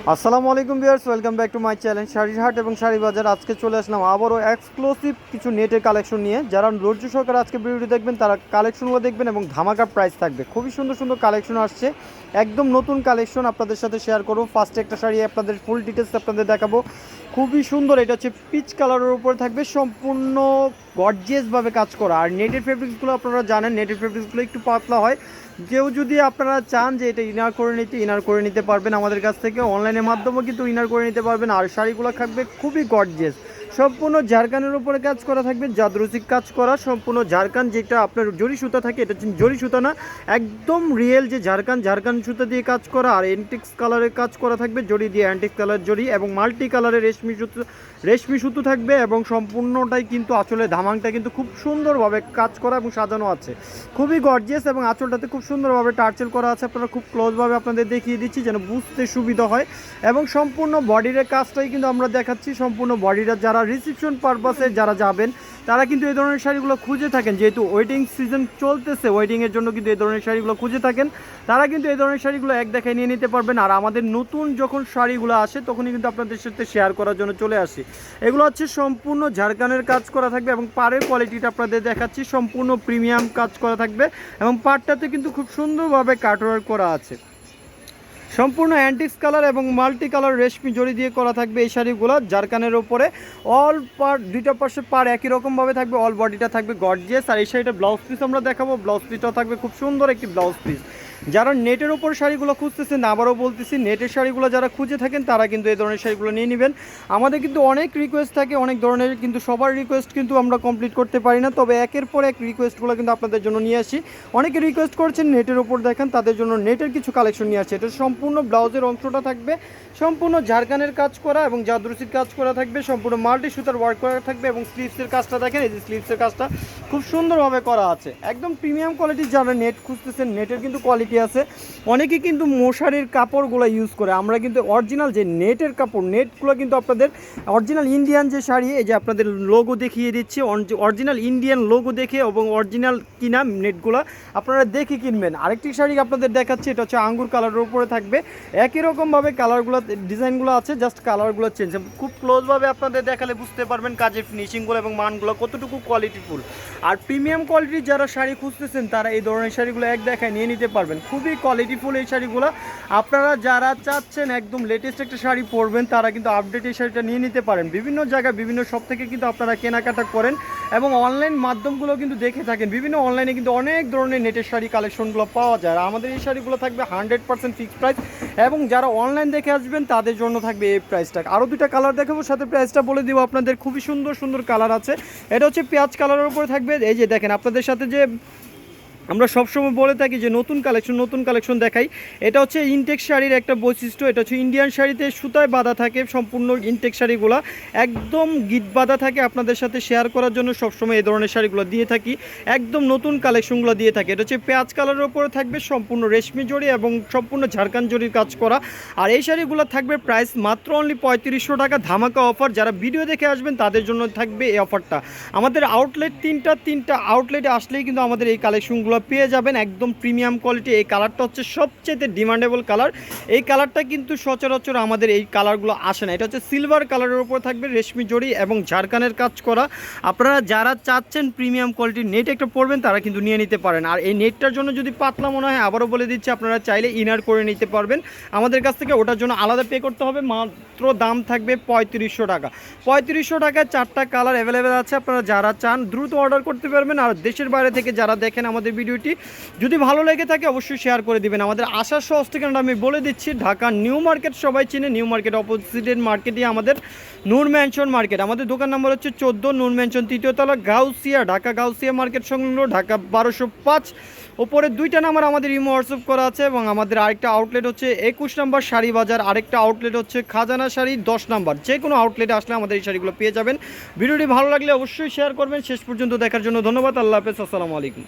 আসসালামু আলাইকুম viewers, welcome back to my channel শাড়ির হাট এবং শাড়ি বাজার। আজকে চলে আসলাম আবারও এক্সক্লুসিভ কিছু নেটের কালেকশন নিয়ে। যারা ধৈর্য সহকারে আজকে ভিডিওটি দেখবেন তারা কালেকশনগুলো দেখবেন এবং ধামাকা প্রাইস থাকবে। খুবই সুন্দর সুন্দর কালেকশন আসছে, একদম নতুন কালেকশন আপনাদের সাথে শেয়ার করব। ফার্স্টে একটা শাড়ি আপনাদের ফুল ডিটেলস আপনাদের দেখাবো, খুবই সুন্দর। এটা হচ্ছে পিচ কালারের উপরে থাকবে, সম্পূর্ণ গর্জিয়াসভাবে কাজ করা। আর নেটের ফেব্রিক্সগুলো আপনারা জানেন, নেটের ফেব্রিক্সগুলো একটু পাতলা হয়। কেউ যদি আপনারা চান যে এটা ইনার করে নিতে পারবেন আমাদের কাছ থেকে। অনলাইনের মাধ্যমেও কিন্তু ইনার করে নিতে পারবেন। আর শাড়িগুলো থাকবে খুবই গর্জিয়াস, সম্পূর্ণ ঝাড়খানের উপরে কাজ করা থাকবে, জাদরুচিক কাজ করা সম্পূর্ণ ঝাড়খান। যেটা আপনার জরি সুতা থাকে, এটা জরি সুতা না, একদম রিয়েল যে ঝাড়খান সুতা দিয়ে কাজ করা। আর অ্যান্টিক্স কালারের কাজ করা থাকবে, জরি দিয়ে অ্যান্টিক্স কালার জরি এবং মাল্টি কালারের রেশমি সুতো থাকবে। এবং সম্পূর্ণটাই কিন্তু আসলে ধামাংটা কিন্তু খুব সুন্দরভাবে কাজ করা এবং সাজানো আছে, খুবই গর্জিয়াস। এবং আঁচলটাতে খুব সুন্দরভাবে টার্চেল করা আছে। আপনারা খুব ক্লোজভাবে আপনাদের দেখিয়ে দিচ্ছি যেন বুঝতে সুবিধা হয়। এবং সম্পূর্ণ বডির কাজটাই কিন্তু আমরা দেখাচ্ছি। সম্পূর্ণ বডিটা যারা রিসেপশন পারপাসে যারা যাবেন তারা কিন্তু এই ধরনের শাড়িগুলো খুঁজে থাকেন, যেহেতু ওয়েটিং সিজন চলতেছে, ওয়েটিংয়ের জন্য কিন্তু এই ধরনের শাড়িগুলো খুঁজে থাকেন, তারা কিন্তু এই ধরনের শাড়িগুলো এক দেখায় নিয়ে নিতে পারবেন। আর আমাদের নতুন যখন শাড়িগুলো আসে তখনই কিন্তু আপনাদের সাথে শেয়ার করার জন্য চলে আসি। এগুলো হচ্ছে সম্পূর্ণ ঝাড়খানের কাজ করা থাকবে এবং পাড়ের কোয়ালিটিটা আপনাদের দেখাচ্ছি, সম্পূর্ণ প্রিমিয়াম কাজ করা থাকবে। এবং পাড়টাতে কিন্তু খুব সুন্দরভাবে কাটওয়ার্ক করা আছে, সম্পূর্ণ অ্যান্টিক্স কালার এবং মাল্টি কালার রেশমি জড়ি দিয়ে করা থাকবে এই শাড়িগুলো জারকানের ওপরে। অল পার্ট দুইটা পাশে পার একই রকমভাবে থাকবে, অল বডিটা থাকবে গর্জিয়াস। আর এই শাড়িটা ব্লাউজ পিস আমরা দেখাবো, ব্লাউজ পিসটাও থাকবে খুব সুন্দর একটি ব্লাউজ পিস। যারা নেটের ওপর শাড়িগুলো খুঁজতেছেন, আবারও বলতেছি, নেটের শাড়িগুলো যারা খুঁজে থাকেন তারা কিন্তু এই ধরনের শাড়িগুলো নিয়ে নেবেন। আমাদের কিন্তু অনেক রিকোয়েস্ট থাকে, অনেক ধরনের, কিন্তু সবার রিকোয়েস্ট কিন্তু আমরা কমপ্লিট করতে পারি না। তবে একের পর এক রিকোয়েস্টগুলো কিন্তু আপনাদের জন্য নিয়ে আসি। অনেকে রিকোয়েস্ট করছেন নেটের ওপর দেখেন, তাদের জন্য নেটের কিছু কালেকশন নিয়ে আসছে। এটা সম্পূর্ণ ব্লাউজের অংশটা থাকবে সম্পূর্ণ ঝাড়খানের কাজ করা এবং জাদরুচির কাজ করা থাকবে, সম্পূর্ণ মাল্টি সুতার ওয়ার্ক করা থাকবে। এবং স্লিভসের কাজটা দেখেন, এই যে স্লিভসের কাজটা খুব সুন্দরভাবে করা আছে, একদম প্রিমিয়াম কোয়ালিটির। যারা নেট খুঁজতেছেন, নেটের কিন্তু কোয়ালিটি আছে। অনেকে কিন্তু মশারির কাপড়গুলো ইউজ করে, আমরা কিন্তু অরিজিনাল যে নেটের কাপড়, নেটগুলো কিন্তু আপনাদের অরিজিনাল ইন্ডিয়ান যে শাড়ি, এই যে আপনাদের লোগো দেখিয়ে দিচ্ছি, অরিজিনাল ইন্ডিয়ান লোগো দেখে এবং অরিজিনাল কিনা নেটগুলো আপনারা দেখে কিনবেন। আরেকটি শাড়ি আপনাদের দেখাচ্ছি, এটা হচ্ছে আঙ্গুর কালারের উপরে থাকবে, একই রকমভাবে কালারগুলো ডিজাইনগুলো আছে, জাস্ট কালারগুলো চেঞ্জ। খুব ক্লোজভাবে আপনাদের দেখালে বুঝতে পারবেন কাজের ফিনিশিংগুলো এবং মানগুলো কতটুকু কোয়ালিটিফুল। আর প্রিমিয়াম কোয়ালিটির যারা শাড়ি খুঁজতেছেন তারা এই ধরনের শাড়িগুলো এক দেখায় নিয়ে নিতে পারবেন, খুবই কোয়ালিটিফুল এই শাড়িগুলো। আপনারা যারা চাচ্ছেন একদম লেটেস্ট একটা শাড়ি পরবেন তারা কিন্তু আপডেট এই শাড়িটা নিয়ে নিতে পারেন। বিভিন্ন জায়গায় বিভিন্ন শপ থেকে কিন্তু আপনারা কেনাকাটা করেন এবং অনলাইন মাধ্যমগুলো কিন্তু দেখে থাকেন। বিভিন্ন অনলাইনে কিন্তু অনেক ধরনের নেটের শাড়ি কালেকশনগুলো পাওয়া যায়। আর আমাদের এই শাড়িগুলো থাকবে 100% ফিক্সড প্রাইস। এবং যারা অনলাইন দেখে আসবেন তাদের জন্য থাকবে এই প্রাইসটা। আরও দুটা কালার দেখাবো, সাথে প্রাইসটা বলে দিব আপনাদের। খুবই সুন্দর সুন্দর কালার আছে। এটা হচ্ছে পেঁয়াজ কালারের উপরে থাকবে। এই যে দেখেন, আপনাদের সাথে যে আমরা সবসময় বলে থাকি যে নতুন কালেকশন দেখাই। এটা হচ্ছে ইনটেক শাড়ির একটা বৈশিষ্ট্য। এটা হচ্ছে ইন্ডিয়ান শাড়িতে সুতায় বাঁধা থাকে, সম্পূর্ণ ইনটেক শাড়িগুলো একদম গিট বাঁধা থাকে। আপনাদের সাথে শেয়ার করার জন্য সবসময় এই ধরনের শাড়িগুলো দিয়ে থাকি, একদম নতুন কালেকশনগুলো দিয়ে থাকি। এটা হচ্ছে পেঁয়াজ কালারের উপরে থাকবে, সম্পূর্ণ রেশমি জড়ি এবং সম্পূর্ণ ঝাড়খান জড়ির কাজ করা। আর এই শাড়িগুলো থাকবে প্রাইস মাত্র অনলি 3500 টাকা, ধামাকা অফার। যারা ভিডিও দেখে আসবেন তাদের জন্য থাকবে এই অফারটা। আমাদের আউটলেট তিনটা আউটলেটে আসলেই কিন্তু আমাদের এই কালেকশনগুলো পেয়ে যাবেন, একদম প্রিমিয়াম কোয়ালিটি। এই কালারটা হচ্ছে সবচেয়ে ডিমান্ডেবল কালার। এই কালারটা কিন্তু সচরাচর আমাদের এই কালারগুলো আসে না। এটা হচ্ছে সিলভার কালারের উপর থাকবে, রেশমি জড়ি এবং ঝাড়খানের কাজ করা। আপনারা যারা চাচ্ছেন প্রিমিয়াম কোয়ালিটির নেট একটা পরবেন তারা কিন্তু নিয়ে নিতে পারেন। আর এই নেটটার জন্য যদি পাতলা মনে হয়, আবারও বলে দিচ্ছি, আপনারা চাইলে ইনার করে নিতে পারবেন আমাদের কাছ থেকে। ওটার জন্য আলাদা পে করতে হবে, মাত্র দাম থাকবে 3500 টাকা। 3500 টাকায় 4টা কালার অ্যাভেলেবেল আছে। আপনারা যারা চান দ্রুত অর্ডার করতে পারবেন। আর দেশের বাইরে থেকে যারা দেখেন আমাদের ভিডিওটি, যদি ভালো লেগে থাকে অবশ্যই শেয়ার করে দিবেন। আমাদের আসার সহজ ঠিকানাটা আমি বলে দিচ্ছি, ঢাকা নিউ মার্কেট, সবাই চিনে, নিউ মার্কেট অপোজিটের মার্কেটই আমাদের নূর ম্যানশন মার্কেট। আমাদের দোকান নম্বর হচ্ছে 14 নূর ম্যানশন, 3য় তলা, গাউসিয়া, ঢাকা গাউসিয়া মার্কেট সংলগ্ন, ঢাকা 1205। ওপরে 2টা নাম্বার আমাদের ইমো হোয়াটসঅ্যাপ করা আছে। এবং আমাদের আরেকটা আউটলেট হচ্ছে 21 নম্বর শাড়ি বাজার, আরেকটা আউটলেট হচ্ছে খাজানা শাড়ি 10 নম্বর। যে কোনো আউটলেটে আসলে আমাদের এই শাড়িগুলো পেয়ে যাবেন। ভিডিওটি ভালো লাগলে অবশ্যই শেয়ার করবেন। শেষ পর্যন্ত দেখার জন্য ধন্যবাদ। আল্লাহ হাফেজ, আসসালামু আলাইকুম।